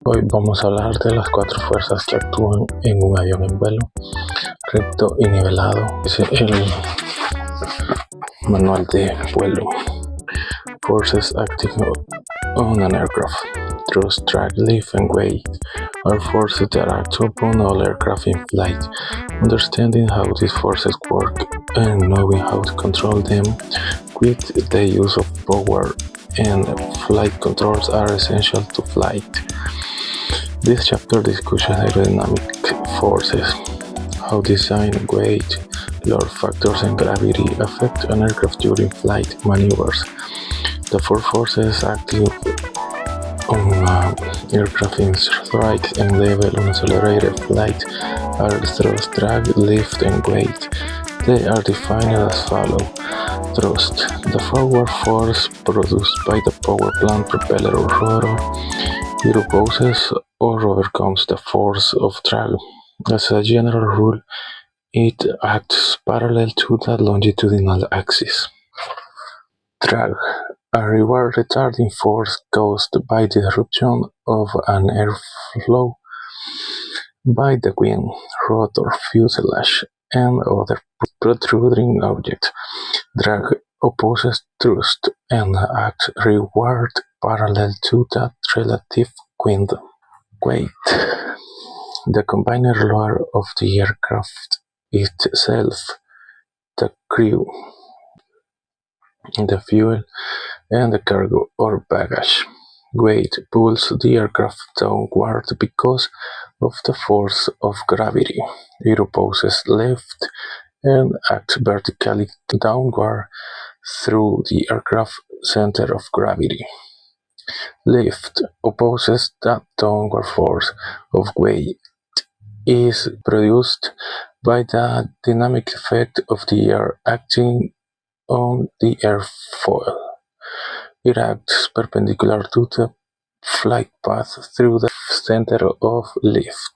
Hoy vamos a hablar de las 4 fuerzas que actúan en un avión en vuelo recto y nivelado. Es el manual de vuelo. Forces acting on an aircraft: thrust, drag, lift, and weight are forces that act upon all aircraft in flight. Understanding how these forces work and knowing how to control them with the use of power and flight controls are essential to flight. This chapter discusses aerodynamic forces, how design, weight, load factors, and gravity affect an aircraft during flight maneuvers. The 4 forces acting on an aircraft in strike and level on accelerated flight are thrust, drag, lift, and weight. They are defined as follows. Thrust: the forward force produced by the power plant, propeller, or rotor. It opposes or overcomes the force of drag. As a general rule, it acts parallel to the longitudinal axis. Drag: a reverse retarding force caused by the disruption of an airflow by the wing, rotor, fuselage, and other protruding objects. Drag opposes thrust and acts rearward parallel to the relative wind. Weight: the combined load of the aircraft itself, the crew, the fuel, and the cargo or baggage. Weight pulls the aircraft downward because of the force of gravity. It opposes lift and acts vertically downward through the aircraft center of gravity. Lift opposes the downward force of weight is produced by the dynamic effect of the air acting on the airfoil. It acts perpendicular to the flight path through the center of lift.